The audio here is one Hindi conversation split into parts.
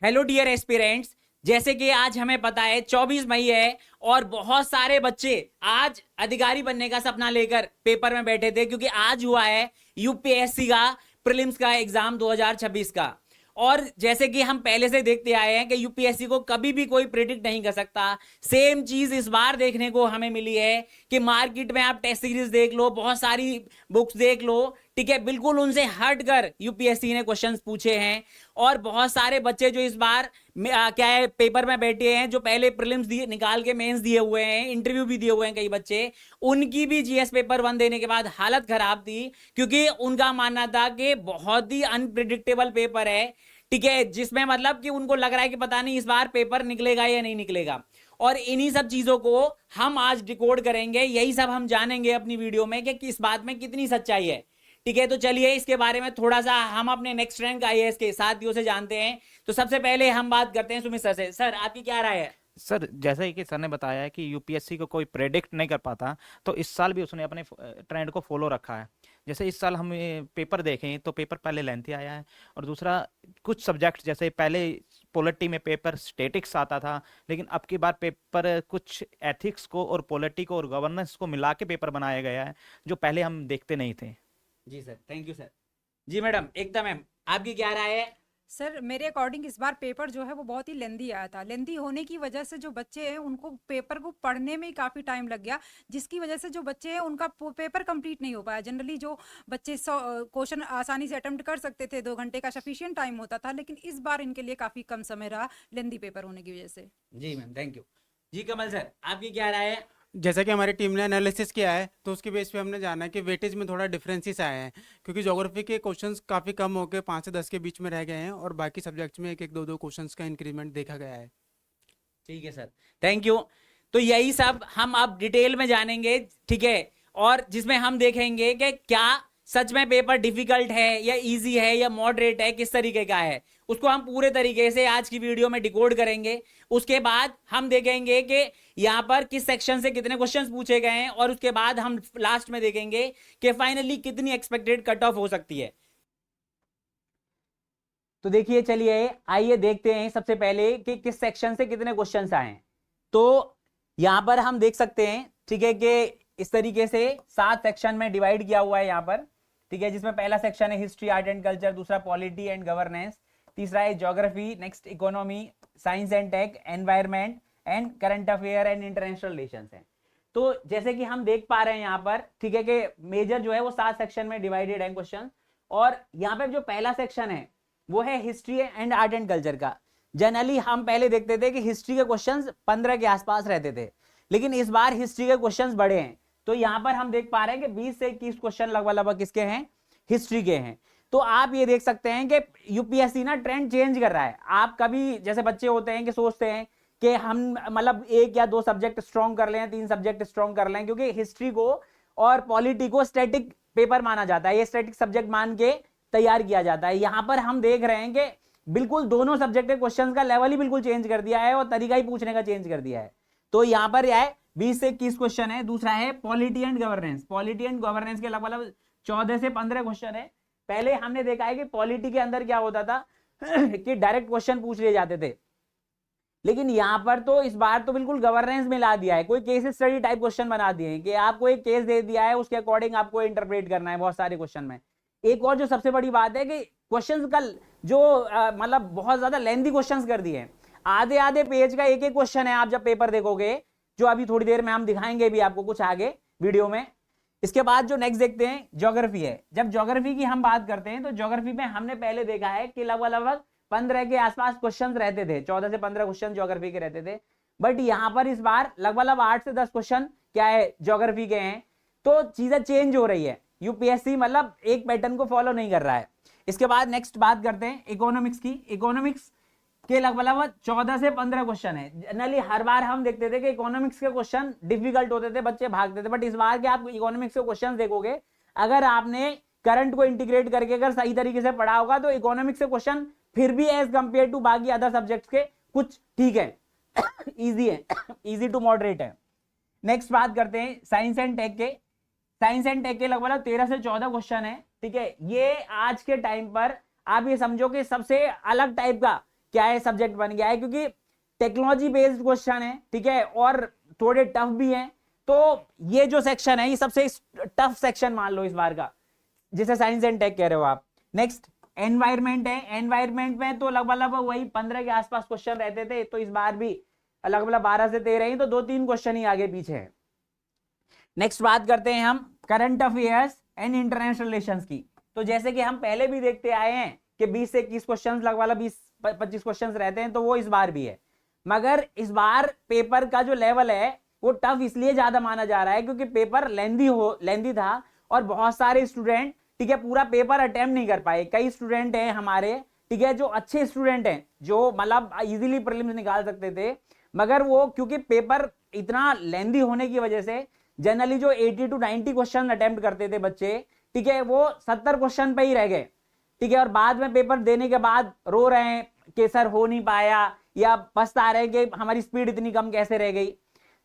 Hello dear aspirants. जैसे कि आज हमें पता है 24 मई है और बहुत सारे बच्चे आज अधिकारी बनने का सपना लेकर पेपर में बैठे थे, क्योंकि आज हुआ है यूपीएससी का प्रीलिम्स का एग्जाम 2026 का। और जैसे कि हम पहले से देखते आए हैं कि यूपीएससी को कभी भी कोई प्रिडिक्ट नहीं कर सकता। सेम चीज इस बार देखने को हमें मिली है कि मार्केट में आप टेस्ट सीरीज देख लो, बहुत सारी बुक्स देख लो, ठीक है, बिल्कुल उनसे हटकर यूपीएससी ने क्वेश्चंस पूछे हैं। और बहुत सारे बच्चे जो इस बार क्या है पेपर में बैठे हैं, जो पहले प्रीलिम्स दिए निकाल के मेंस दिए हुए हैं, इंटरव्यू भी दिए हुए हैं कई बच्चे, उनकी भी जीएस पेपर 1 देने के बाद हालत खराब थी, क्योंकि उनका मानना था कि बहुत ही अनप्रिडिक्टेबल पेपर है, ठीक है, जिसमें मतलब कि उनको लग रहा है कि पता नहीं इस बार पेपर निकलेगा या नहीं निकलेगा। और इन्हीं सब चीजों को हम आज डिकोड करेंगे, यही सब हम जानेंगे अपनी वीडियो में कि किस बात में कितनी सच्चाई है। ठीक है, तो चलिए इसके बारे में थोड़ा सा हम अपने नेक्स्ट रैंक आईएएस के साथियों से जानते हैं। तो सबसे पहले हम बात करते हैं सुमित सर से। सर, आपकी क्या राय है? सर, जैसा ही कि सर ने बताया है कि यूपीएससी को कोई प्रेडिक्ट नहीं कर पाता, तो इस साल भी उसने अपने ट्रेंड को फॉलो रखा है। जैसे इस साल हम पेपर देखें तो पेपर पहले लेंथी आया है, और दूसरा कुछ सब्जेक्ट जैसे पहले पॉलिटी में पेपर स्टेटिक्स आता था, लेकिन अब की बार पेपर कुछ एथिक्स को और पॉलिटी को और गवर्नेंस को मिला के पेपर बनाया गया है, जो पहले हम देखते नहीं थे। जी सर, थैंक यू सर। जी मैडम, एकता मैम, आपकी क्या राय है? सर, मेरे अकॉर्डिंग इस बार पेपर जो है वो बहुत ही लेंदी आया था। लेंदी होने की वजह से जो बच्चे हैं उनको पेपर को पढ़ने में ही काफ़ी टाइम लग गया, जिसकी वजह से जो बच्चे हैं उनका पेपर कंप्लीट नहीं हो पाया। जनरली जो बच्चे 100 क्वेश्चन आसानी से अटेम्प्ट कर सकते थे, 2 घंटे का सफिशियंट टाइम होता था, लेकिन इस बार इनके लिए काफ़ी कम समय रहा लेंदी पेपर होने की वजह से। जी मैम, थैंक यू। जी कमल सर, आपकी क्या राय है? जैसा कि हमारी टीम ने एनालिसिस किया है, तो उसके बेस पे हमने जाना है कि वेटेज में थोड़ा डिफरेंसेस आए हैं, क्योंकि ज्योग्राफी के क्वेश्चंस काफ़ी कम होकर 5 से 10 के बीच में रह गए हैं, और बाकी सब्जेक्ट्स में एक एक दो दो क्वेश्चंस का इंक्रीमेंट देखा गया है। ठीक है सर, थैंक यू। तो यही सब हम अब डिटेल में जानेंगे, ठीक है, और जिसमें हम देखेंगे कि क्या सच में पेपर डिफिकल्ट है या इजी है या मॉडरेट है, किस तरीके का है, उसको हम पूरे तरीके से आज की वीडियो में डिकोड करेंगे। उसके बाद हम देखेंगे कि यहाँ पर किस सेक्शन से कितने क्वेश्चंस पूछे गए हैं, और उसके बाद हम लास्ट में देखेंगे कि फाइनली कितनी एक्सपेक्टेड कट ऑफ हो सकती है। तो देखिए, चलिए आइए देखते हैं सबसे पहले कि किस सेक्शन से कितने क्वेश्चंस आए हैं। तो यहां पर हम देख सकते हैं, ठीक है, कि इस तरीके से 7 सेक्शन में डिवाइड किया हुआ है यहां पर, ठीक है, जिसमें पहला सेक्शन है हिस्ट्री, आर्ट एंड कल्चर, दूसरा पॉलिटी एंड गवर्नेंस, तीसरा है geography, next economy, science and tech, environment and current affair and international relations है। तो जैसे कि हम देख पा रहे हैं यहाँ पर, ठीक है, कि मेजर जो है वो 7 सेक्शन में डिवाइडेड है क्वेश्चन। और यहाँ पे जो पहला सेक्शन है वो है history and art and culture का। जनरली हम पहले देखते थे कि हिस्ट्री के क्वेश्चंस 15 के आसपास रहते थे, लेकिन इस बार हिस्ट्री के क्वेश्चंस बढ़े हैं। तो यहां पर हम देख पा रहे हैं कि 20 से 21 क्वेश्चन लगभग किसके हैं, हिस्ट्री के हैं। तो आप ये देख सकते हैं कि यूपीएससी ना ट्रेंड चेंज कर रहा है। आप कभी जैसे बच्चे होते हैं कि सोचते हैं कि हम मतलब 1 या 2 सब्जेक्ट स्ट्रॉन्ग कर लें, 3 सब्जेक्ट स्ट्रॉन्ग कर लें, क्योंकि हिस्ट्री को और पॉलिटी को स्टैटिक पेपर माना जाता है, ये स्टैटिक सब्जेक्ट मान के तैयार किया जाता है। यहां पर हम देख रहे हैं कि बिल्कुल दोनों सब्जेक्ट के क्वेश्चंस का लेवल ही बिल्कुल चेंज कर दिया है और तरीका ही पूछने का चेंज कर दिया है। तो यहां पर यह 20 से 21 क्वेश्चन है। दूसरा है polity and governance. Polity and governance के लगभग 14 से 15 क्वेश्चन है। पहले हमने देखा है कि पॉलिटी के अंदर क्या होता था कि डायरेक्ट क्वेश्चन पूछ लिए जाते थे, लेकिन यहां पर तो इस बार तो बिल्कुल गवर्नेंस में ला दिया है, कोई केस स्टडी टाइप क्वेश्चन बना दिए हैं कि आपको एक केस दे दिया है, उसके अकॉर्डिंग आपको इंटरप्रेट करना है बहुत सारे क्वेश्चन में। एक और जो सबसे बड़ी बात है कि क्वेश्चंस का जो मतलब बहुत ज्यादा लेंथी क्वेश्चंस कर दिए हैं, आधे आधे पेज का एक एक क्वेश्चन है। आप जब पेपर देखोगे, जो अभी थोड़ी देर में हम दिखाएंगे भी आपको कुछ आगे वीडियो में। इसके बाद जो नेक्स्ट देखते हैं ज्योग्राफी है। जब ज्योग्राफी की हम बात करते हैं तो ज्योग्राफी में हमने पहले देखा है कि लगभग 15 के आसपास क्वेश्चन रहते थे, 14 से 15 क्वेश्चन ज्योग्राफी के रहते थे। बट यहां पर इस बार लगभग 8 से 10 क्वेश्चन क्या है, ज्योग्राफी के हैं। तो चीजें चेंज हो रही है, यूपीएससी मतलब एक पैटर्न को फॉलो नहीं कर रहा है। इसके बाद नेक्स्ट बात करते हैं इकोनॉमिक्स की। इकोनॉमिक्स के लगभग 14 से 15 क्वेश्चन है। जनरली हर बार हम देखते थे कि इकोनॉमिक्स के क्वेश्चन डिफिकल्ट होते थे, बच्चे भागते थे, बट इस बार के आप इकोनॉमिक्स के क्वेश्चन देखोगे, अगर आपने करंट को इंटीग्रेट करके अगर सही तरीके से पढ़ा होगा तो इकोनॉमिक्स के क्वेश्चन फिर भी एज कंपेयर टू बाकी अदर सब्जेक्ट्स के कुछ ठीक है, इजी है, इजी टू मॉडरेट है। नेक्स्ट बात करते हैं साइंस एंड टेक के। साइंस एंड टेक के लगभग 13 से 14 क्वेश्चन है, ठीक है। ये आज के टाइम पर आप ये समझो कि सबसे अलग टाइप का क्या है, सब्जेक्ट बन गया है, क्योंकि टेक्नोलॉजी बेस्ड क्वेश्चन है, ठीक है, और थोड़े टफ भी हैं। तो ये जो सेक्शन है ये सबसे टफ सेक्शन मान लो इस बार का, जिसे साइंस एंड टेक कह रहे हो आप। नेक्स्ट एनवायरमेंट है, एनवायरमेंट में तो लगभग वही 15 के आसपास क्वेश्चन रहते थे, तो इस बार भी लगभग 12 से 13 ही, तो 2-3 क्वेश्चन ही आगे पीछे है। नेक्स्ट बात करते हैं हम current affairs and international relations की। तो जैसे कि हम पहले भी देखते आए हैं कि 20 से 21 क्वेश्चन लगभग 20-25 क्वेश्चन रहते हैं, तो वो इस बार भी है। मगर इस बार पेपर का जो लेवल है वो टफ इसलिए ज्यादा माना जा रहा है क्योंकि पेपर लेंदी था और बहुत सारे स्टूडेंट, ठीक है, पूरा पेपर अटेम्प्ट नहीं कर पाए। कई स्टूडेंट हैं हमारे, ठीक है, जो अच्छे स्टूडेंट हैं, जो मतलब इजीली प्रीलिम्स निकाल सकते थे, मगर वो क्योंकि पेपर इतना लेंदी होने की वजह से जनरली जो 80 to 90 क्वेश्चन अटेम्प्ट करते थे बच्चे, ठीक है, वो 70 क्वेश्चन पे ही रह गए, ठीक है, और बाद में पेपर देने के बाद रो रहे हैं कि सर हो नहीं पाया, या पछता रहे कि हमारी स्पीड इतनी कम कैसे रह गई।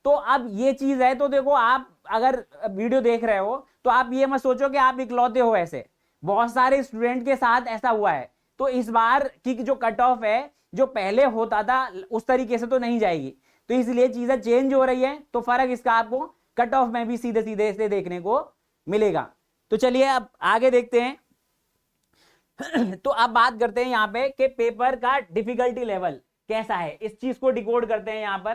तो अब ये चीज है, तो देखो आप अगर वीडियो देख रहे हो तो आप ये मत सोचो कि आप इकलौते हो, ऐसे बहुत सारे स्टूडेंट के साथ ऐसा हुआ है। तो इस बार की जो कट ऑफ है, जो पहले होता था उस तरीके से तो नहीं जाएगी, तो इसलिए चीजें चेंज हो रही है, तो फर्क इसका आपको कट ऑफ में भी सीधे सीधे से देखने को मिलेगा। तो चलिए अब आगे देखते हैं। तो अब बात करते हैं यहाँ पे कि पेपर का डिफिकल्टी लेवल कैसा है, इस चीज को डिकोड करते हैं यहाँ पर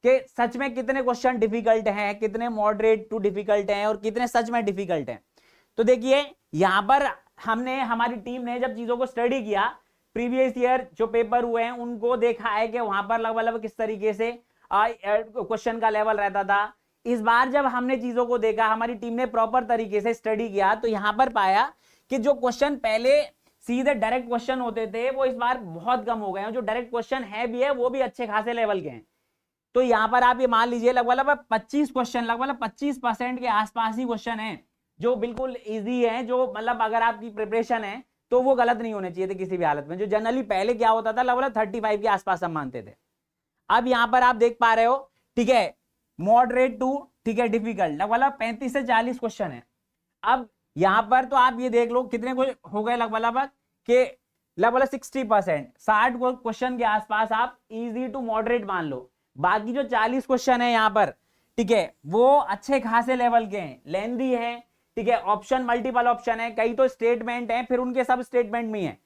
कि सच में कितने क्वेश्चन डिफिकल्ट हैं, कितने मॉडरेट टू डिफिकल्ट हैं और कितने सच में डिफिकल्ट हैं। तो देखिए यहाँ पर हमारी टीम ने जब चीजों को स्टडी किया, प्रीवियस ईयर जो पेपर हुए हैं उनको देखा है कि वहां पर लगभग किस तरीके से क्वेश्चन का लेवल रहता था। इस बार जब हमने चीजों को देखा, हमारी टीम ने प्रॉपर तरीके से स्टडी किया, तो यहाँ पर पाया कि जो क्वेश्चन पहले सीधे डायरेक्ट क्वेश्चन होते थे वो इस बार बहुत कम हो गए हैं। जो डायरेक्ट क्वेश्चन है भी है वो भी अच्छे खासे लेवल के हैं। तो यहाँ पर आप ये मान लीजिए लगभग 25 क्वेश्चन, लगभग 25% के आसपास ही क्वेश्चन है जो बिल्कुल इजी है, जो मतलब अगर आपकी प्रिपरेशन है तो वो गलत नहीं होने चाहिए थे किसी भी हालत में। जो जनरली पहले क्या होता था लगभग 35 के आसपास हम मानते थे। अब यहाँ पर आप देख पा रहे हो, ठीक है, मॉडरेट टू, ठीक है, डिफिकल्ट, लगभग 35 से 40 क्वेश्चन है। अब यहाँ पर तो आप ये देख लो कितने हो गए, लगभग के लगभग 60%, 60 क्वेश्चन के आसपास आप इजी टू मॉडरेट मान लो। बाकी जो 40 क्वेश्चन है यहाँ पर, ठीक है, वो अच्छे खासे लेवल के हैं, लेंदी है, ठीक है, ऑप्शन मल्टीपल ऑप्शन है, कई तो स्टेटमेंट है, फिर उनके सब स्टेटमेंट में है,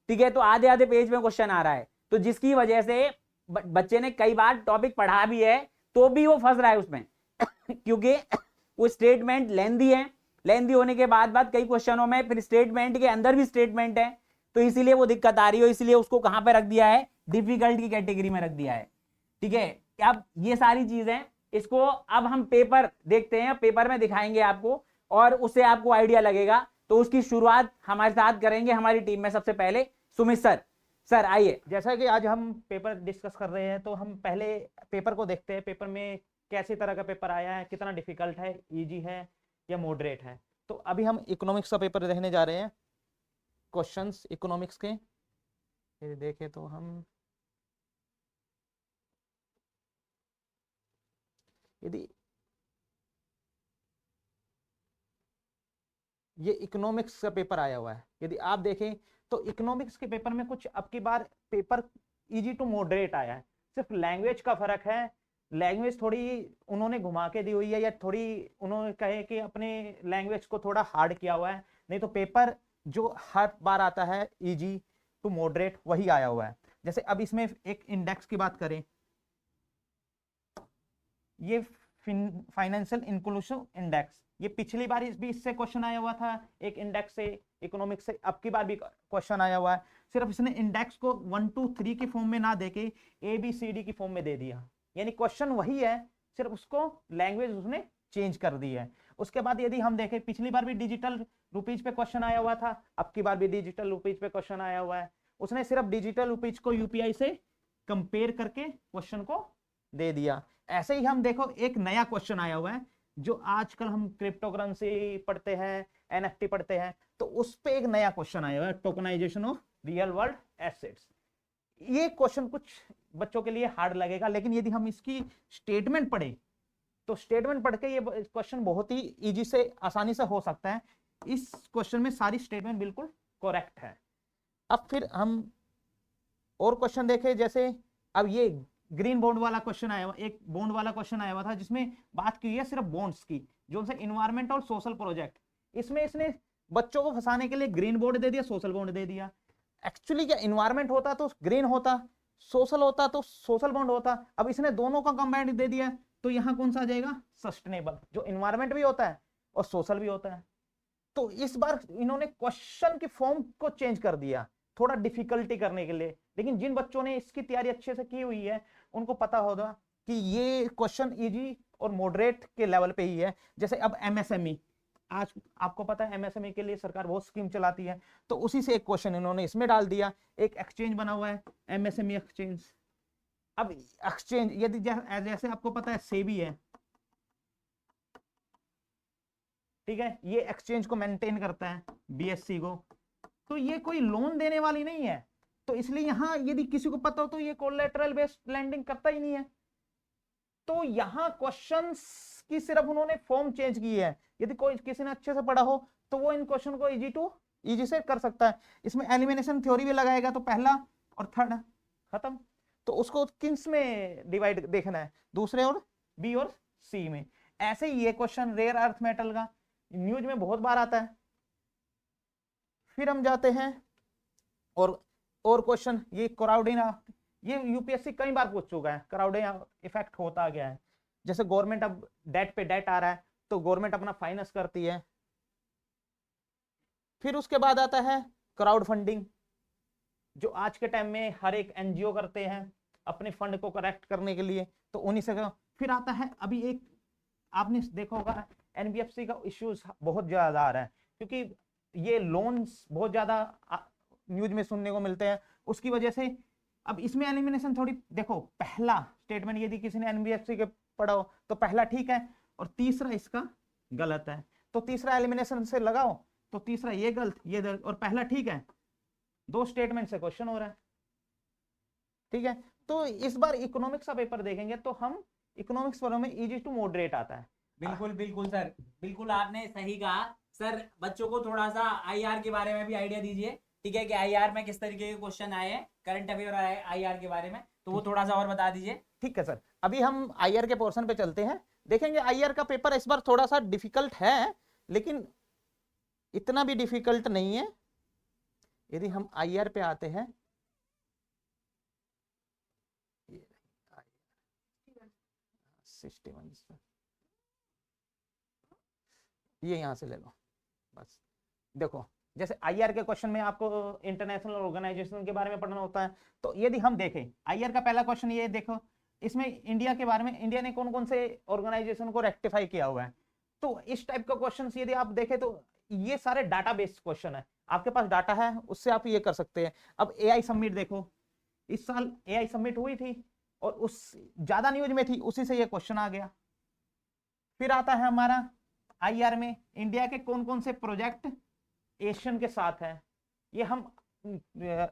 ठीक है, तो आधे आधे पेज में क्वेश्चन आ रहा है। तो जिसकी वजह से बच्चे ने कई बार टॉपिक पढ़ा भी है तो भी वो फंस रहा है उसमें क्योंकि वो स्टेटमेंट लेंदी है, लेंदी होने के बाद कई क्वेश्चनों में फिर स्टेटमेंट के अंदर भी स्टेटमेंट है, तो इसीलिए वो दिक्कत आ रही हो, इसलिए उसको कहां पे रख दिया है, डिफिकल्ट की कैटेगरी में रख दिया है, ठीक है। अब ये सारी चीजें, इसको अब हम पेपर देखते हैं, पेपर में दिखाएंगे आपको और उससे आपको आइडिया लगेगा। तो उसकी शुरुआत हमारे साथ करेंगे हमारी टीम में सबसे पहले सुमित सर आइए। जैसा कि आज हम पेपर डिस्कस कर रहे हैं, तो हम पहले पेपर को देखते हैं, पेपर में कैसी तरह का पेपर आया है, कितना डिफिकल्ट है, इजी है या मॉडरेट है। तो अभी हम इकोनॉमिक्स का पेपर देखने जा रहे हैं, क्वेश्चंस इकोनॉमिक्स के। ये देखें तो हम, यदि ये इकोनॉमिक्स का पेपर आया हुआ है, यदि आप देखें तो इकोनॉमिक्स के पेपर में कुछ अब की बार पेपर इजी टू मॉडरेट आया है, सिर्फ लैंग्वेज का फर्क है। लैंग्वेज थोड़ी उन्होंने घुमा के दी हुई है, या थोड़ी उन्होंने कहे कि अपने लैंग्वेज को थोड़ा हार्ड किया हुआ है, नहीं तो पेपर जो हर बार आता है इजी टू मॉडरेट वही आया हुआ है। जैसे अब इसमें एक इंडेक्स की बात करें, ये फाइनेंशियल इंक्लूसिव इंडेक्स, ये पिछली बार भी इससे क्वेश्चन आया हुआ था, एक इंडेक्स से इकोनॉमिक्स से, अब की बार भी क्वेश्चन आया हुआ है। सिर्फ इसने इंडेक्स को 1 2 3 की फॉर्म में ना देके ABCD की फॉर्म में दे दिया, यानी क्वेश्चन वही है, सिर्फ उसको लैंग्वेज उसने चेंज कर दी है। उसके बाद यदि हम देखें, पिछली बार भी डिजिटल रुपीज पे क्वेश्चन आया हुआ था, अब की बार भी डिजिटल रुपीज पे क्वेश्चन आया हुआ है। उसने सिर्फ डिजिटल रुपीज को UPI से कंपेयर करके क्वेश्चन को दे दिया। ऐसे ही हम देखो एक नया क्वेश्चन आया हुआ है, जो आजकल हम क्रिप्टो करेंसी पढ़ते हैं, NFT पढ़ते हैं, तो उस पे एक नया क्वेश्चन आया हुआ है, tokenization of real world assets. ये क्वेश्चन कुछ बच्चों के लिए हार्ड लगेगा, लेकिन यदि हम इसकी स्टेटमेंट पढ़े तो स्टेटमेंट पढ़ के ये क्वेश्चन बहुत ही इजी से, आसानी से हो सकता है। इस क्वेश्चन में सारी स्टेटमेंट बिल्कुल करेक्ट है। अब फिर हम और क्वेश्चन देखे, जैसे अब ये ग्रीन बॉन्ड वाला क्वेश्चन आया हुआ, एक बॉन्ड वाला क्वेश्चन आया हुआ था जिसमें बात की है सिर्फ बॉन्ड्स की, जो से इन्वायरमेंट और सोशल प्रोजेक्ट। इसमें इसने बच्चों को फंसाने के लिए ग्रीन बॉन्ड दे दिया, सोशल बॉन्ड दे दिया। एक्चुअली क्या इन्वायरमेंट होता तो ग्रीन होता, सोशल होता तो सोशल बॉन्ड होता। अब इसने दोनों का कंबाइंड दे दिया, तो यहां कौन सा आ जाएगा, सस्टेनेबल, जो इन्वायरमेंट भी होता है और सोशल भी होता है। तो इस बार इन्होंने क्वेश्चन की फॉर्म को चेंज कर दिया थोड़ा डिफिकल्टी करने के लिए, लेकिन जिन बच्चों ने इसकी तैयारी अच्छे से की हुई है उनको पता होगा कि ये क्वेश्चन इजी और मॉडरेट के लेवल पे ही है। जैसे अब एमएसएमई, आज आपको पता है एमएसएमई के लिए सरकार बहुत स्कीम चलाती है, तो उसी से एक क्वेश्चन इन्होंने इसमें डाल दिया। एक एक्सचेंज बना हुआ है, एमएसएमई एक्सचेंज। अब एक्सचेंज यदि जैसे आपको पता है सेबी है, ठीक है, ये एक्सचेंज को मेंटेन करता है, बीएससी को, तो ये कोई लोन देने वाली नहीं है, तो इसलिए यहां यदि किसी को पता हो तो ये कोलैटरल बेस्ड लैंडिंग करता ही नहीं है। तो यहां क्वेश्चंस की सिर्फ उन्होंने फॉर्म चेंज की है। यदि कोई किसी ने अच्छे से पढ़ा हो तो वो इन क्वेश्चन को इजी से कर सकता है। इसमें एलिमिनेशन थ्योरी भी लगाएगा, तो पहला और थर्ड खत्म। तो उसको किस में डिवाइड देखना है, दूसरे और बी और सी में। ऐसे ही ये क्वेश्चन रेयर अर्थ मेटल का न्यूज में बहुत बार आता है। फिर हम जाते हैं और क्वेश्चन, ये क्राउडिंग, ये यूपीएससी कई बार पूछ चुका है, क्राउडिंग इफेक्ट होता गया है। जैसे गवर्नमेंट अब डेट पे डेट आ रहा है, तो गवर्नमेंट अपना फाइनेंस करती है। फिर उसके बाद आता है क्राउड फंडिंग, जो आज के टाइम में हर एक एनजीओ करते हैं अपने फंड को करेक्ट करने के लिए, तो उन्हीं से। फिर आता है अभी एक आपने देखा होगा एनबीएफसी का इश्यूज बहुत ज्यादा आ रहा है, क्योंकि ये लोन्स बहुत ज्यादा न्यूज में सुनने को मिलते हैं, उसकी वजह से। अब इसमें एलिमिनेशन थोड़ी देखो, पहला स्टेटमेंट यदि किसी ने एनबीएफसी के पढ़ा हो तो पहला ठीक है और तीसरा इसका गलत है, तो तीसरा एलिमिनेशन से लगाओ, तो तीसरा ये गलत, ये गलत, और पहला ठीक है। दो स्टेटमेंट से क्वेश्चन हो रहा है, ठीक है। तो इस बार इकोनॉमिक्स का पेपर देखेंगे तो हम इकोनॉमिक्स वालों में इजी टू मॉडरेट आता है। बिल्कुल बिल्कुल सर, बिल्कुल आपने सही कहा। सर बच्चों को थोड़ा सा आईआर के बारे में भी आइडिया दीजिए, ठीक है, कि आईआर में किस तरीके के क्वेश्चन आए हैं, करंट अफेयर आईआर के बारे में, तो वो थोड़ा सा और बता दीजिए। ठीक है सर, अभी हम आईआर के पोर्शन पे चलते हैं। देखेंगे आईआर का पेपर इस बार थोड़ा सा डिफिकल्ट है, लेकिन इतना भी डिफिकल्ट नहीं है। यदि हम आईआर पे आते हैं, ये यहां से ले लो बस। देखो जैसे आईआर के क्वेश्चन में आपको इंटरनेशनल ऑर्गेनाइजेशन के बारे में पढ़ना होता है, तो यदि हम देखें आईआर का पहला क्वेश्चन ये देखो, इसमें इंडिया के बारे में, इंडिया ने कौन कौन से ऑर्गेनाइजेशन को रेक्टिफाई किया हुआ है। तो इस टाइप का क्वेश्चन यदि आप देखें तो ये सारे डाटा बेस्ड क्वेश्चन है, आपके पास डाटा है उससे आप ये कर सकते हैं। अब एआई समिट देखो, इस साल एआई समिट हुई थी और उस ज्यादा न्यूज में थी, उसी से ये क्वेश्चन आ गया। फिर आता है हमारा आईआर में इंडिया के कौन कौन से प्रोजेक्ट एशियन के साथ है। ये हम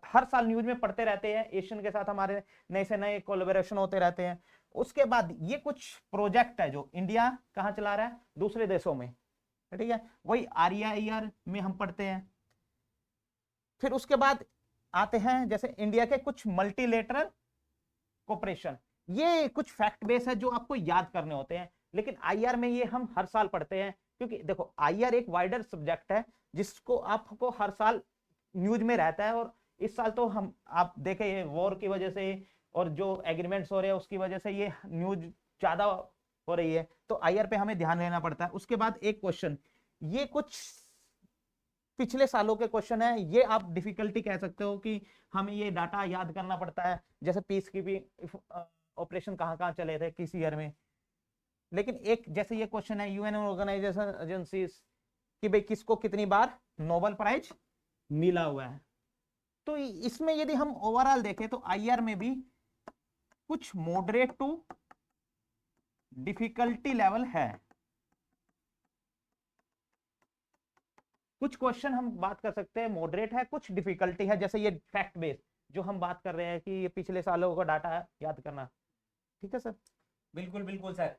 हर साल न्यूज में पढ़ते रहते हैं, एशियन के साथ हमारे नए से नए कोलैबोरेशन होते रहते हैं। उसके बाद ये कुछ प्रोजेक्ट है जो इंडिया कहाँ चला रहा है, दूसरे देशों में, ठीक है, वही आरईआईआर में हम पढ़ते हैं। फिर उसके बाद आते हैं जैसे इंडिया के कुछ मल्टीलेटरल कोऑपरेशन, ये कुछ फैक्ट बेस है जो आपको याद करने होते हैं, लेकिन आईआर में ये हम हर साल पढ़ते हैं, क्योंकि देखो आईआर एक वाइडर सब्जेक्ट है जिसको आपको हर साल न्यूज में रहता है। और इस साल तो हम आप देखें वॉर की वजह से और जो एग्रीमेंट्स हो रहे हैं उसकी वजह से ये न्यूज ज्यादा हो रही है, तो आईआर पे हमें ध्यान देना पड़ता है। उसके बाद एक क्वेश्चन, ये कुछ पिछले सालों के क्वेश्चन है, ये आप डिफिकल्टी कह सकते हो कि हमें ये डाटा याद करना पड़ता है, जैसे पीस कीपिंग ऑपरेशन कहाँ कहाँ चले थे किस ईयर में। लेकिन एक जैसे ये क्वेश्चन है यूएन ऑर्गेनाइजेशन एजेंसीज कि भाई किसको कितनी बार नोबेल प्राइज मिला हुआ है। तो इसमें यदि हम ओवरऑल देखें तो आईआर में भी कुछ मॉडरेट टू डिफिकल्टी लेवल है। कुछ क्वेश्चन हम बात कर सकते हैं मॉडरेट है, कुछ डिफिकल्टी है, जैसे ये फैक्ट बेस्ड जो हम बात कर रहे हैं कि ये पिछले सालों का डाटा याद करना। ठीक है सर, बिल्कुल बिल्कुल सर,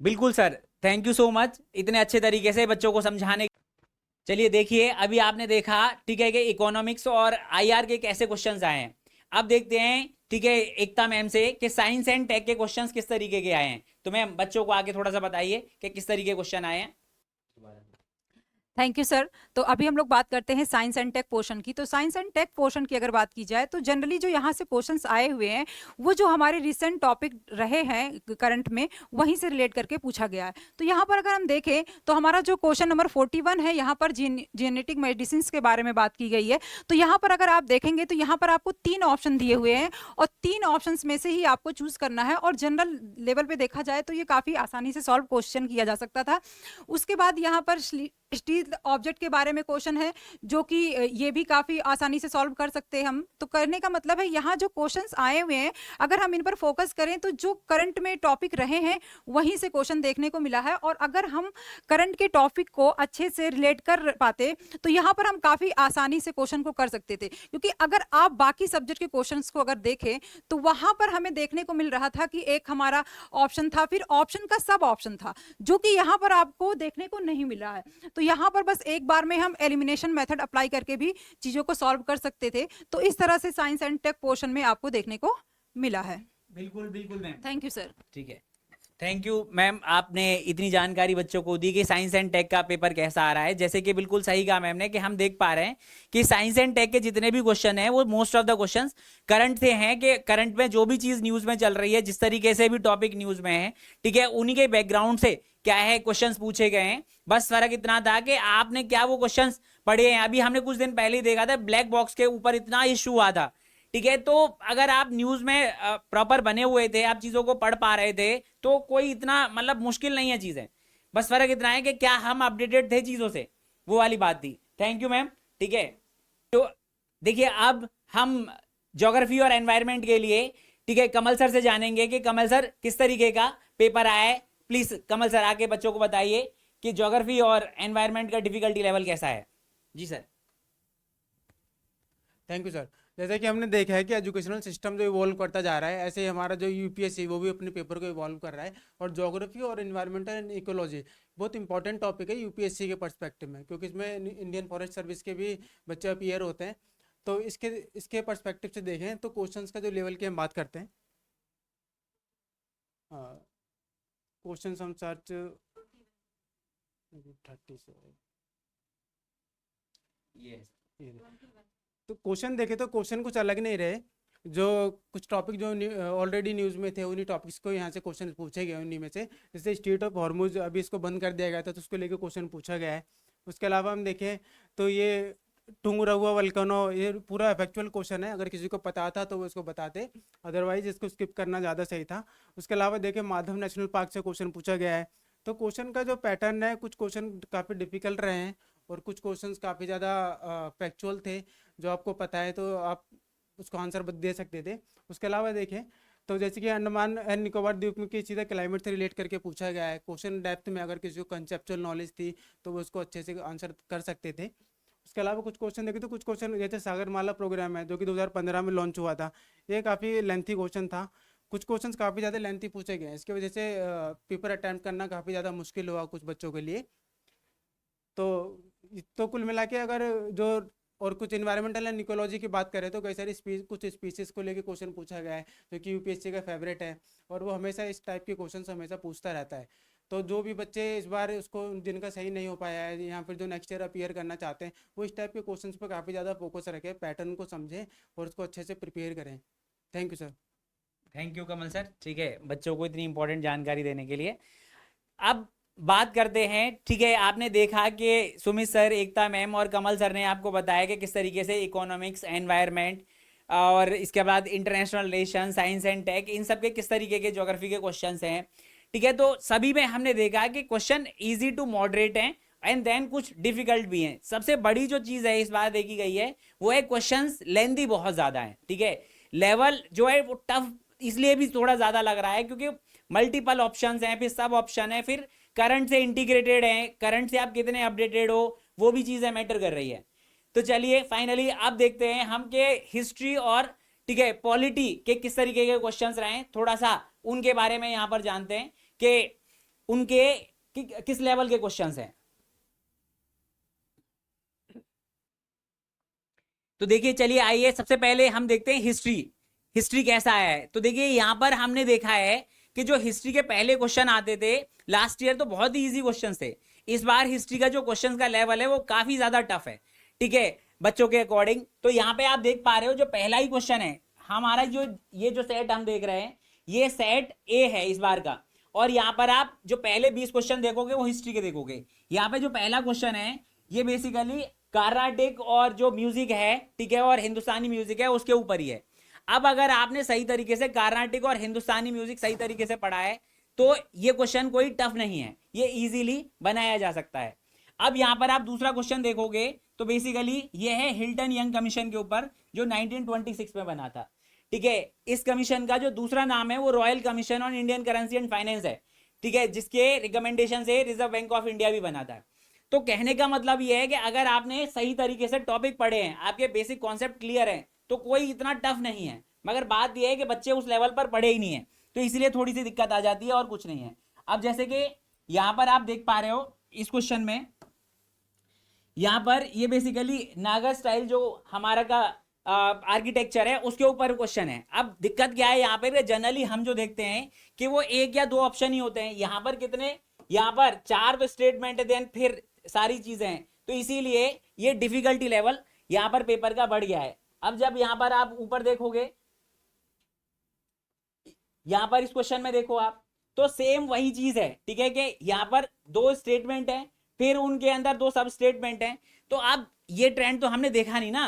बिल्कुल sir, thank you so much इतने अच्छे तरीके से बच्चों को समझाने। चलिए देखिए, अभी आपने देखा ठीक है कि इकोनॉमिक्स और आईआर के कैसे क्वेश्चंस आए हैं। अब देखते हैं ठीक है एकता मैम से कि साइंस एंड टेक के क्वेश्चंस किस तरीके के आए हैं। तो मैम बच्चों को आगे थोड़ा सा बताइए कि किस तरीके के क्वेश्चन आए हैं। Thank you sir. तो अभी हम लोग बात करते हैं साइंस एंड टेक पोर्शन की। तो साइंस एंड टेक पोर्शन की अगर बात की जाए तो जनरली जो यहाँ से क्वेश्चंस आए हुए हैं वो जो हमारे रिसेंट टॉपिक रहे हैं करंट में वहीं से रिलेट करके पूछा गया है। तो यहाँ पर अगर हम देखें तो हमारा जो क्वेश्चन नंबर 41 है, यहाँ पर जेनेटिक मेडिसिन के बारे में बात की गई है। तो यहाँ पर अगर आप देखेंगे तो यहाँ पर आपको 3 ऑप्शन दिए हुए हैं और 3 ऑप्शन में से ही आपको चूज करना है। और जनरल लेवल पे देखा जाए तो ये काफी आसानी से सॉल्व क्वेश्चन किया जा सकता था। उसके बाद यहाँ पर स्टील ऑब्जेक्ट के बारे में क्वेश्चन है जो कि ये भी काफी आसानी से सॉल्व कर सकते हैं हम। तो करने का मतलब है यहाँ जो क्वेश्चंस आए हुए हैं अगर हम इन पर फोकस करें तो जो करंट में टॉपिक रहे हैं वहीं से क्वेश्चन देखने को मिला है। और अगर हम करंट के टॉपिक को अच्छे से रिलेट कर पाते तो यहाँ पर हम काफी आसानी से क्वेश्चन को कर सकते थे। क्योंकि अगर आप बाकी सब्जेक्ट के क्वेश्चन को अगर देखें तो वहां पर हमें देखने को मिल रहा था कि एक हमारा ऑप्शन था, फिर ऑप्शन का सब ऑप्शन था, जो कि यहाँ पर आपको देखने को नहीं मिला है। तो यहाँ पर बस एक बार में हम एलिमिनेशन मेथड अप्लाई करके भी चीजों को सॉल्व कर सकते थे। तो इस तरह से साइंस एंड टेक पोर्शन में आपको देखने को मिला है। बिल्कुल बिल्कुल मैम, थैंक यू सर। ठीक है, थैंक यू मैम, आपने इतनी जानकारी बच्चों को दी कि साइंस एंड टेक का पेपर कैसा आ रहा है। जैसे कि बिल्कुल सही कहा मैम ने कि हम देख पा रहे हैं कि साइंस एंड टेक के जितने भी क्वेश्चन हैं वो most of the questions current से हैं, कि करंट में जो भी चीज न्यूज में चल रही है, जिस तरीके से भी टॉपिक न्यूज में है, ठीक है, उन्हीं के बैकग्राउंड से क्या है क्वेश्चंस पूछे गए हैं। बस फर्क इतना था कि आपने क्या वो क्वेश्चंस पढ़े हैं। अभी हमने कुछ दिन पहले ही देखा था ब्लैक बॉक्स के ऊपर इतना इशू हुआ था, ठीक है। तो अगर आप न्यूज में प्रॉपर बने हुए थे, आप चीजों को पढ़ पा रहे थे, तो कोई इतना मतलब मुश्किल नहीं है चीजें। बस फर्क इतना है कि क्या हम अपडेटेड थे चीजों से, वो वाली बात थी। थैंक यू मैम, ठीक है। तो देखिए अब हम ज्योग्राफी और एनवायरनमेंट के लिए ठीक है कमल सर से जानेंगे कि कमल सर किस तरीके का पेपर आया है। प्लीज कमल सर आके बच्चों को बताइए कि ज्योग्राफी और एनवायरनमेंट का डिफिकल्टी लेवल कैसा है। जी सर। Thank you sir. जैसा कि हमने देखा है कि एजुकेशनल सिस्टम जो इवॉल्व करता जा रहा है, ऐसे ही हमारा जो यूपीएससी वो भी अपने पेपर को इवॉल्व कर रहा है। और ज्योग्राफी और इन्वायरमेंटल एंड इकोलॉजी बहुत इंपॉर्टेंट टॉपिक है यूपीएससी के पर्सपेक्टिव में, क्योंकि इसमें इंडियन फॉरेस्ट सर्विस के भी बच्चे अपीयर होते हैं। तो इसके पर्सपेक्टिव से देखें तो क्वेश्चंस का जो लेवल की हम बात करते हैं, क्वेश्चंस हम सर्च 30 से तो क्वेश्चन देखे तो क्वेश्चन कुछ अलग नहीं रहे। जो कुछ टॉपिक जो ऑलरेडी न्यूज़ में थे उन्हीं टॉपिक्स को यहाँ से क्वेश्चन पूछे गए उन्हीं में से। जैसे स्ट्रेट ऑफ हॉर्मुज अभी इसको बंद कर दिया गया था तो उसको लेके क्वेश्चन पूछा गया है। उसके अलावा हम देखें तो ये टुंगरहुआ वल्केनो, ये पूरा फैक्चुअल क्वेश्चन है। अगर किसी को पता था तो वो इसको बताते, अदरवाइज इसको स्किप करना ज़्यादा सही था। उसके अलावा देखें माधव नेशनल पार्क से क्वेश्चन पूछा गया है। तो क्वेश्चन का जो पैटर्न है, कुछ क्वेश्चन काफ़ी डिफिकल्ट रहे हैं और कुछ क्वेश्चंस काफ़ी ज़्यादा फैक्चुअल थे, जो आपको पता है तो आप उसको आंसर दे सकते थे। उसके अलावा देखें तो जैसे कि अंडमान एंड निकोबार द्वीप में की सीधा क्लाइमेट से रिलेट करके पूछा गया है। क्वेश्चन डेप्थ में अगर किसी को कंसेप्चुअल नॉलेज थी तो वो उसको अच्छे से आंसर कर सकते थे। उसके अलावा कुछ क्वेश्चन देखें तो कुछ क्वेश्चन जैसे सागरमाला प्रोग्राम है जो कि 2015 में लॉन्च हुआ था, ये काफ़ी लेंथी क्वेश्चन था। कुछ क्वेश्चंस काफ़ी ज़्यादा लेंथी पूछे गए हैं, इसकी वजह से पेपर अटैम्प्ट करना काफ़ी ज़्यादा मुश्किल हुआ कुछ बच्चों के लिए। तो कुल मिला के अगर जो और कुछ इन्वायरमेंटल एंड इकोलॉजी की बात करें तो कई सारी कुछ स्पीसीज को लेके क्वेश्चन पूछा गया है जो कि यूपीएससी का फेवरेट है और वो हमेशा इस टाइप के क्वेश्चन हमेशा पूछता रहता है। तो जो भी बच्चे इस बार उसको जिनका सही नहीं हो पाया है या फिर जो नेक्स्ट ईयर अपीयर करना चाहते हैं वो इस टाइप के क्वेश्चंस पर काफ़ी ज़्यादा फोकस रखें, पैटर्न को समझें और उसको अच्छे से प्रिपेयर करें। Thank you sir. Thank you Kamal sir, ठीक है, बच्चों को इतनी इंपॉर्टेंट जानकारी देने के लिए। अब बात करते हैं, ठीक है, आपने देखा कि सुमित सर, एकता मैम और कमल सर ने आपको बताया कि किस तरीके से इकोनॉमिक्स, एनवायरनमेंट और इसके बाद international relation, science and tech, इन सब के किस तरीके के ज्योग्राफी के क्वेश्चंस हैं, ठीक है। तो सभी में हमने देखा कि क्वेश्चन इजी टू मॉडरेट हैं एंड देन कुछ डिफिकल्ट भी हैं। सबसे बड़ी जो चीज़ है इस बार देखी गई है वो है क्वेश्चंस लेंथी बहुत ज़्यादा है, ठीक है। लेवल जो है वो टफ इसलिए भी थोड़ा ज़्यादा लग रहा है क्योंकि मल्टीपल ऑप्शंस हैं, फिर सब ऑप्शन है, फिर करंट से इंटीग्रेटेड है, करंट से आप कितने अपडेटेड हो वो भी चीज़ें मैटर कर रही है। तो चलिए फाइनली अब देखते हैं हम के हिस्ट्री और ठीक है पॉलिटी के किस तरीके के क्वेश्चंस रहे, थोड़ा सा उनके बारे में यहाँ पर जानते हैं कि उनके किस लेवल के क्वेश्चंस हैं। तो देखिए चलिए आइए सबसे पहले हम देखते हैं हिस्ट्री कैसा है। तो देखिए यहां पर हमने देखा है कि जो हिस्ट्री के पहले क्वेश्चन आते थे लास्ट ईयर तो बहुत ही इजी क्वेश्चन थे। इस बार हिस्ट्री का जो क्वेश्चन का लेवल है वो काफी ज्यादा टफ है, ठीक है, बच्चों के अकॉर्डिंग। तो यहाँ पे आप देख पा रहे हो जो पहला ही क्वेश्चन है हमारा, जो ये जो सेट हम देख रहे हैं ये सेट ए है इस बार का। और यहाँ पर आप जो पहले 20 क्वेश्चन देखोगे वो हिस्ट्री के देखोगे। यहाँ पे जो पहला क्वेश्चन है ये बेसिकली कार्नाटिक और जो म्यूजिक है, ठीक है, और हिंदुस्तानी म्यूजिक है उसके ऊपर ही है। अब अगर आपने सही तरीके से कार्नाटिक और हिंदुस्तानी म्यूजिक सही तरीके से पढ़ा है तो ये क्वेश्चन कोई टफ नहीं है, ये इजीली बनाया जा सकता है। अब यहां पर आप दूसरा क्वेश्चन देखोगे तो बेसिकली ये है हिल्टन यंग कमीशन के ऊपर जो 1926 में बना था, ठीक है। इस कमीशन का जो दूसरा नाम है वो royal commission on Indian currency and finance है, ठीक है, जिसके रिकमेंडेशन से रिजर्व बैंक ऑफ इंडिया भी बना था। तो कहने का मतलब ये है कि अगर आपने सही तरीके से टॉपिक पढ़े हैं, आपके बेसिक कॉन्सेप्ट क्लियर हैं, तो कोई इतना टफ नहीं है। मगर बात यह है कि बच्चे उस लेवल पर पढ़े ही नहीं है, तो इसलिए थोड़ी सी दिक्कत आ जाती है और कुछ नहीं है। अब जैसे कि यहां पर आप देख पा रहे हो इस क्वेश्चन में, यहां पर ये बेसिकली नागर स्टाइल जो हमारा का आर्किटेक्चर है उसके ऊपर क्वेश्चन है। अब दिक्कत क्या है यहाँ पर, जनरली हम जो देखते हैं कि वो एक या दो ऑप्शन ही होते हैं। यहाँ पर कितने, यहाँ पर 4 तो स्टेटमेंट है, देन फिर सारी चीजें हैं, तो इसीलिए ये डिफिकल्टी लेवल यहाँ पर पेपर का बढ़ गया है। अब जब यहाँ पर आप ऊपर देखोगे, यहाँ पर इस क्वेश्चन में देखो आप, तो सेम वही चीज है, ठीक है, कि यहाँ पर 2 स्टेटमेंट है, फिर उनके अंदर 2 सब स्टेटमेंट है। तो अब ये ट्रेंड तो हमने देखा नहीं ना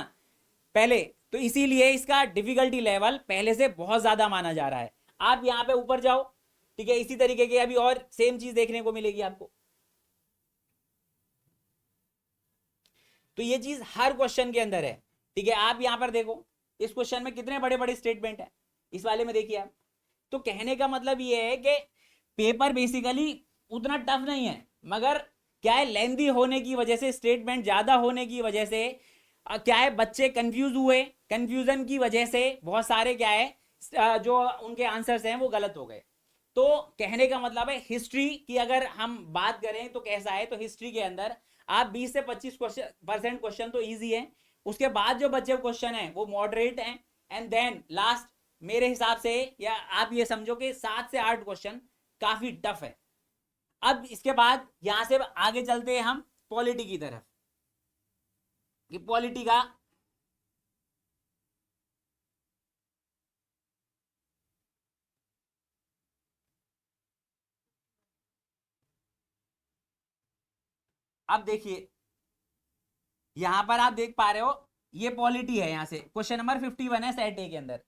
पहले, तो इसीलिए इसका डिफिकल्टी लेवल पहले से बहुत ज्यादा माना जा रहा है। आप यहाँ पे ऊपर जाओ, ठीक है, इसी तरीके की अभी और सेम चीज देखने को मिलेगी आपको। तो ये चीज हर क्वेश्चन के अंदर है, ठीक है। आप यहां पर देखो इस क्वेश्चन में कितने बड़े बड़े स्टेटमेंट है, इस वाले में देखिए आप। तो कहने का मतलब ये है कि पेपर बेसिकली उतना टफ नहीं है, मगर क्या है, लेंदी होने की वजह से, स्टेटमेंट ज्यादा होने की वजह से क्या है, बच्चे कंफ्यूज हुए, कंफ्यूजन की वजह से बहुत सारे क्या है जो उनके आंसर्स हैं वो गलत हो गए। तो कहने का मतलब है हिस्ट्री की अगर हम बात करें तो कैसा है, तो हिस्ट्री के अंदर आप 20 से 25% क्वेश्चन तो इजी है, उसके बाद जो बचे क्वेश्चन है वो मॉडरेट हैं, एंड देन लास्ट मेरे हिसाब से, या आप ये समझो कि 7 से 8 क्वेश्चन काफी टफ है। अब इसके बाद यहां से आगे चलते हैं हम पॉलिटी की तरफ, कि पॉलिटी का अब देखिए यहां पर आप देख पा रहे हो ये पॉलिटी है, यहां से क्वेश्चन नंबर 51 है सेट ए के अंदर।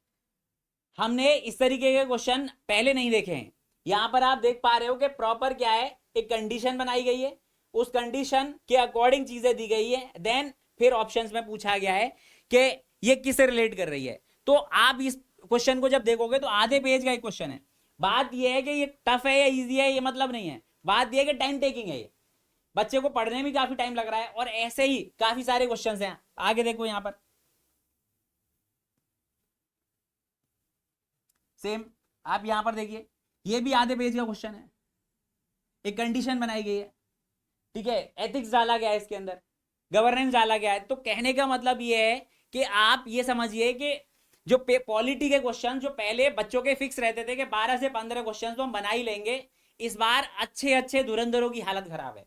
हमने इस तरीके के क्वेश्चन पहले नहीं देखे हैं। यहां पर आप देख पा रहे हो कि प्रॉपर क्या है, एक कंडीशन बनाई गई है, उस कंडीशन के अकॉर्डिंग चीजें दी गई है, देन फिर ऑप्शंस में पूछा गया है कि ये किससे रिलेट कर रही है। तो आप इस क्वेश्चन को जब देखोगे तो आधे पेज का एक क्वेश्चन है। बात यह है कि ये टफ है या इजी है ये मतलब नहीं है, बात यह है कि टाइम टेकिंग है, ये बच्चे को पढ़ने में काफी टाइम लग रहा है, और ऐसे ही काफी सारे क्वेश्चंस हैं। आगे देखो यहां पर सेम आप यहां पर देखिए, ये भी आधे पेज का क्वेश्चन है, एक कंडीशन बनाई गई है, ठीक है, एथिक्स डाला गया है इसके अंदर, गवर्नेंस डाला गया है। तो कहने का मतलब ये है कि आप ये समझिए कि जो पॉलिटी के क्वेश्चन जो पहले बच्चों के फिक्स रहते थे कि 12 से 15 क्वेश्चन तो हम बना ही लेंगे, इस बार अच्छे अच्छे धुरंधरों की हालत खराब है।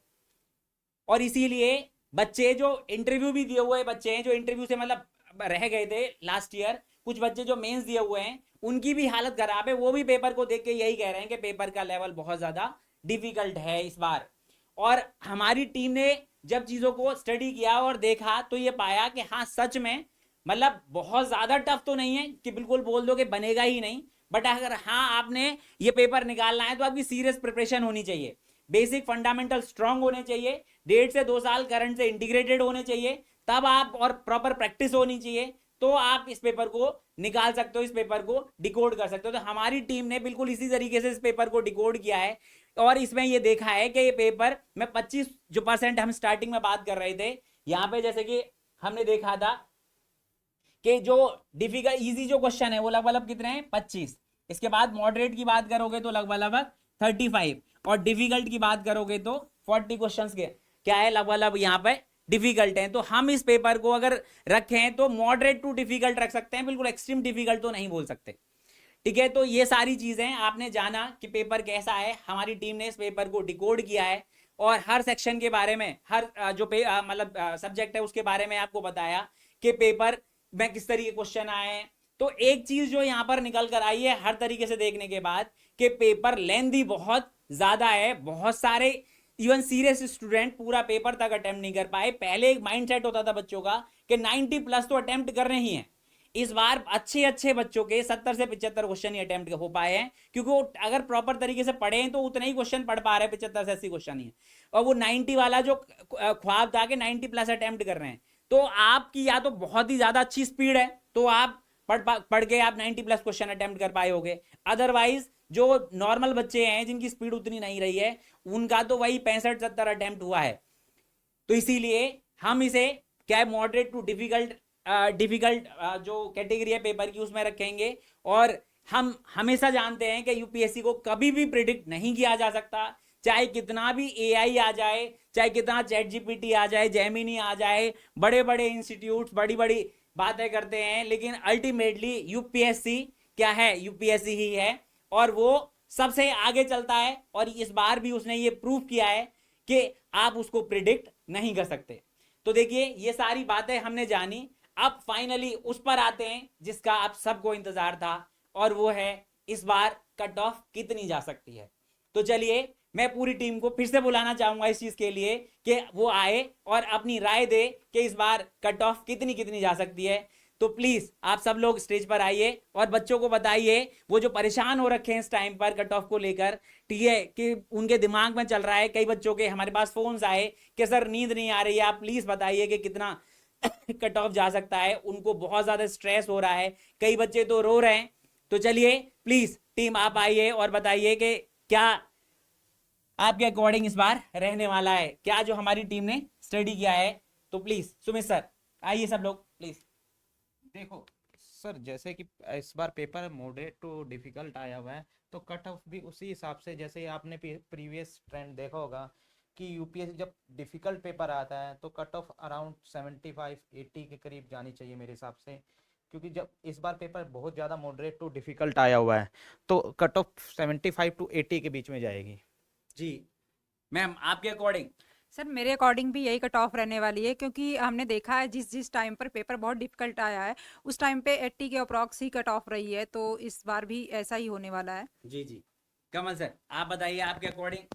और इसीलिए बच्चे जो इंटरव्यू भी दिए हुए बच्चे हैं, जो इंटरव्यू से मतलब रह गए थे लास्ट ईयर, कुछ बच्चे जो मेंस दिए हुए हैं उनकी भी हालत खराब है, वो भी पेपर को देख के यही कह रहे हैं कि पेपर का लेवल बहुत ज्यादा डिफिकल्ट है इस बार। और हमारी टीम ने जब चीजों को स्टडी किया और देखा तो ये पाया कि हाँ सच में मतलब बहुत ज्यादा टफ तो नहीं है कि बिल्कुल बोल दो कि बनेगा ही नहीं, बट अगर हाँ आपने ये पेपर निकालना है तो आपकी सीरियस प्रिपरेशन होनी चाहिए, बेसिक फंडामेंटल स्ट्रांग होने चाहिए, 1.5 से 2 साल करंट से इंटीग्रेटेड होने चाहिए, तब आप और प्रॉपर प्रैक्टिस होनी चाहिए, तो आप इस पेपर को निकाल सकते हो, इस पेपर को डिकोड कर सकते हो। तो हमारी टीम ने बिल्कुल इसी तरीके से इस पेपर को डिकोड किया है, और इसमें ये देखा है कि ये पेपर में 25% हम स्टार्टिंग में बात कर रहे थे, यहाँ पे जैसे कि हमने देखा था कि जो डिफिकल्ट इजी जो क्वेश्चन है वो लगभग कितने हैं 25, इसके बाद मॉडरेट की बात करोगे तो लगभग 35, और डिफिकल्ट की बात करोगे तो 40 क्वेश्चंस के क्या है लगभग यहाँ पे डिफिकल्ट हैं, तो हम इस पेपर को अगर रखें तो मॉडरेट टू डिफिकल्ट रख सकते हैं, बिल्कुल एक्सट्रीम डिफिकल्ट तो नहीं बोल सकते। ठीक है, तो ये सारी चीजें आपने जाना कि पेपर कैसा है। हमारी टीम ने इस पेपर को डिकोड किया है और हर सेक्शन के बारे में, हर जो मतलब सब्जेक्ट है उसके बारे में आपको बताया कि पेपर में किस तरीके क्वेश्चन आए हैं। तो एक चीज जो यहाँ पर निकल कर आई है हर तरीके से देखने के बाद, कि पेपर लेंथी बहुत ज्यादा है, बहुत सारे इवन सीरियस स्टूडेंट पूरा पेपर तक अटेम्प्ट नहीं कर पाए। पहले एक माइंडसेट होता था बच्चों का कि 90 प्लस तो अटेम्प्ट करने ही है। इस बार अच्छे अच्छे बच्चों के 70 से 75 क्वेश्चन ही अटेम्प्ट हो पाए हैं, क्योंकि वो अगर प्रॉपर तरीके से पढ़े हैं तो उतने ही क्वेश्चन पढ़ पा रहे हैं, 75 से 80 क्वेश्चन ही है। और वो 90 वाला जो ख्वाब था कि 90 प्लस अटेम्प्ट कर रहे हैं, तो आपकी या तो बहुत ही ज्यादा अच्छी स्पीड है तो आप पढ़ के आप 90 प्लस क्वेश्चन अटेम्प्ट कर पाए होगे। अदरवाइज जो नॉर्मल बच्चे हैं जिनकी स्पीड उतनी नहीं रही है, उनका तो वही 65-70 अटेम्प्ट हुआ है। तो इसीलिए हम इसे क्या है, मॉडरेट टू डिफिकल्ट जो कैटेगरी है पेपर की उसमें रखेंगे। और हम हमेशा जानते हैं कि यूपीएससी को कभी भी प्रिडिक्ट नहीं किया जा सकता, चाहे कितना भी एआई आ जाए, चाहे कितना चैट जीपीटी आ जाए, जेमिनी आ जाए, बड़े बड़े इंस्टीट्यूट्स बड़ी बड़ी बातें करते हैं, लेकिन अल्टीमेटली यूपीएससी क्या है, यूपीएससी ही है और वो सबसे आगे चलता है। और इस बार भी उसने ये प्रूव किया है कि आप उसको प्रिडिक्ट नहीं कर सकते। तो देखिए ये सारी बातें हमने जानी, अब फाइनली उस पर आते हैं जिसका आप सबको इंतजार था, और वो है इस बार कट ऑफ कितनी जा सकती है। तो चलिए मैं पूरी टीम को फिर से बुलाना चाहूंगा इस चीज के लिए कि वो आए और अपनी राय दे कि इस बार कट ऑफ कितनी जा सकती है। तो प्लीज आप सब लोग स्टेज पर आइए और बच्चों को बताइए, वो जो परेशान हो रखे हैं इस टाइम पर कट ऑफ को लेकर, ठीक है, कि उनके दिमाग में चल रहा है। कई बच्चों के हमारे पास फोन्स आए कि सर नींद नहीं आ रही है, आप प्लीज बताइए कि कितना कट ऑफ जा सकता है। उनको बहुत ज्यादा स्ट्रेस हो रहा है, कई बच्चे तो रो रहे हैं। तो चलिए प्लीज टीम आप आइए और बताइए कि क्या आपके अकॉर्डिंग इस बार रहने वाला है, क्या जो हमारी टीम ने स्टडी किया है। तो प्लीज सुमित सर आइए सब लोग प्लीज। देखो सर, जैसे कि इस बार पेपर मॉडरेट टू डिफिकल्ट आया हुआ है, तो कट ऑफ भी उसी हिसाब से, जैसे आपने प्रीवियस ट्रेंड देखा होगा कि यूपीएससी जब डिफिकल्ट पेपर आता है तो कट ऑफ अराउंड 75-80 के करीब जानी चाहिए मेरे हिसाब से। क्योंकि जब इस बार पेपर बहुत ज़्यादा मॉडरेट टू डिफिकल्ट आया हुआ है तो कट ऑफ 75-80 के बीच में जाएगी। जी मैम आपके अकॉर्डिंग? सर मेरे अकॉर्डिंग भी यही कट ऑफ रहने वाली है, क्योंकि हमने देखा है जिस टाइम पर पेपर बहुत डिफिकल्ट आया है उस टाइम पे 80 के अप्रॉक्स ही कट ऑफ रही है, तो इस बार भी ऐसा ही होने वाला है। जी जी कमल सर आप बताइए आपके अकॉर्डिंग।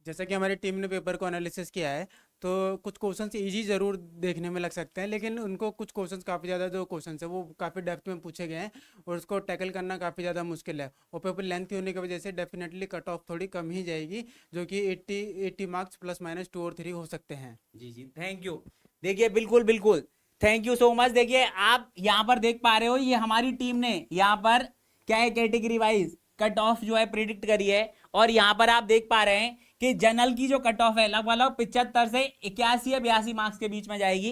जैसा कि हमारी टीम ने पेपर को एनालिसिस किया है, तो कुछ क्वेश्चंस इजी ज़रूर देखने में लग सकते हैं, लेकिन उनको कुछ क्वेश्चंस काफ़ी ज़्यादा जो क्वेश्चंस है वो काफ़ी डेप्थ में पूछे गए हैं और उसको टैकल करना काफ़ी ज़्यादा मुश्किल है। और पेपर लेंथी होने की वजह से डेफिनेटली कट ऑफ थोड़ी कम ही जाएगी, जो कि 80 मार्क्स ±2 और 3 हो सकते हैं। जी जी थैंक यू। देखिए बिल्कुल बिल्कुल थैंक यू सो मच। देखिए आप यहाँ पर देख पा रहे हो, ये हमारी टीम ने यहाँ पर क्या है कैटेगरी वाइज कट ऑफ जो है प्रिडिक्ट करी है। और यहाँ पर आप देख पा रहे हैं कि जनरल की जो कट ऑफ है लगभग 75 से 81 या 82 मार्क्स के बीच में जाएगी।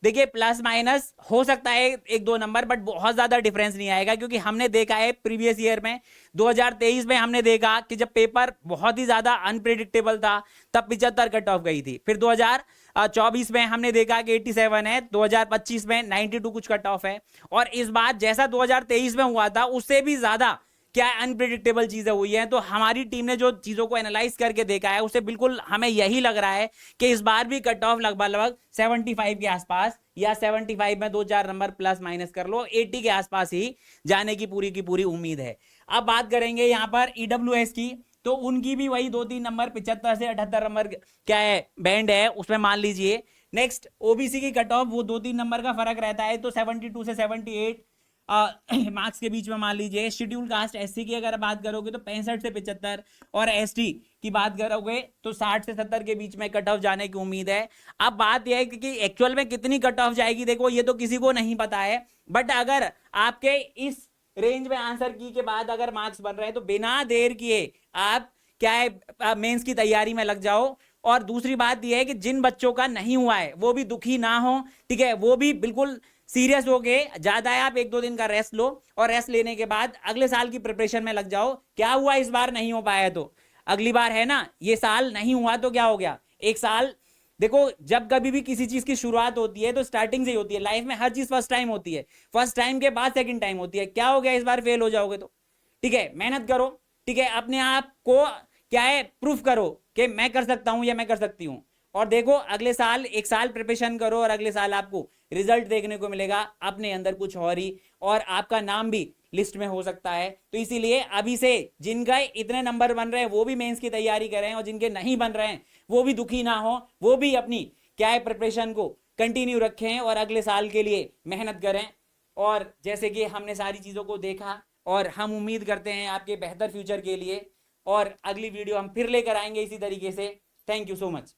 देखिए प्लस माइनस हो सकता है 1-2 नंबर, बट बहुत ज्यादा डिफरेंस नहीं आएगा, क्योंकि हमने देखा है प्रीवियस ईयर में 2023 में हमने देखा कि जब पेपर बहुत ही ज्यादा अनप्रिडिक्टेबल था तब 75 कट ऑफ गई थी। फिर 2024 में हमने देखा कि 87 है, 2025 में 92 कुछ कट ऑफ है, और इस बार जैसा 2023 में हुआ था उससे भी ज्यादा क्या अनप्रिडिक्टेबल चीजें हुई हैं। तो हमारी टीम ने जो चीजों को एनालाइज करके देखा है उससे बिल्कुल हमें यही लग रहा है कि इस बार भी कट ऑफ लगभग 75 के आसपास, या 75 में 2-4 नंबर प्लस माइनस कर लो, 80 के आसपास ही जाने की पूरी उम्मीद है। अब बात करेंगे यहाँ पर ईडब्ल्यूएस की, तो उनकी भी वही 2-3 नंबर 75 से 78 नंबर क्या है बैंड है, उसमें मान लीजिए। नेक्स्ट ओबीसी की कट ऑफ वो 2-3 नंबर का फर्क रहता है, तो 72 से 78 मार्क्स के बीच में मान लीजिए। शेड्यूल कास्ट एससी की अगर बात करोगे तो 65 से 75, और एसटी की बात करोगे तो 60 से 70 के बीच में कट ऑफ जाने की उम्मीद है। अब बात यह है कि एक्चुअल में कितनी कट ऑफ जाएगी, देखो ये तो किसी को नहीं पता है, बट अगर आपके इस रेंज में आंसर की के बाद अगर मार्क्स बन रहे हैं तो बिना देर किए आप क्या है मेंस की तैयारी में लग जाओ। और दूसरी बात यह है कि जिन बच्चों का नहीं हुआ है वो भी दुखी ना हो, ठीक है, वो भी बिल्कुल सीरियस हो गए, ज्यादा है आप 1-2 दिन का रेस्ट लो, और रेस्ट लेने के बाद अगले साल की प्रिपरेशन में लग जाओ। क्या हुआ इस बार नहीं हो पाया तो अगली बार है ना, ये साल नहीं हुआ तो क्या हो गया, एक साल देखो जब कभी भी किसी चीज की शुरुआत होती है तो स्टार्टिंग से ही होती है, लाइफ में हर चीज फर्स्ट टाइम होती है, फर्स्ट टाइम के बाद सेकंड टाइम होती है। क्या हो गया, इस बार फेल हो जाओगे तो, ठीक है, मेहनत करो, ठीक है, अपने आप को क्या है प्रूफ करो कि मैं कर सकता हूं या मैं कर सकती हूं, और देखो अगले साल 1 साल प्रिपरेशन करो और अगले साल आपको रिजल्ट देखने को मिलेगा अपने अंदर कुछ और ही, और आपका नाम भी लिस्ट में हो सकता है। तो इसीलिए अभी से जिनका इतने नंबर बन रहे हैं वो भी मेंस की तैयारी करें, और जिनके नहीं बन रहे हैं वो भी दुखी ना हो, वो भी अपनी क्या है प्रिपरेशन को कंटिन्यू रखें और अगले साल के लिए मेहनत करें। और जैसे कि हमने सारी चीज़ों को देखा और हम उम्मीद करते हैं आपके बेहतर फ्यूचर के लिए, और अगली वीडियो हम फिर लेकर आएंगे इसी तरीके से। Thank you so much.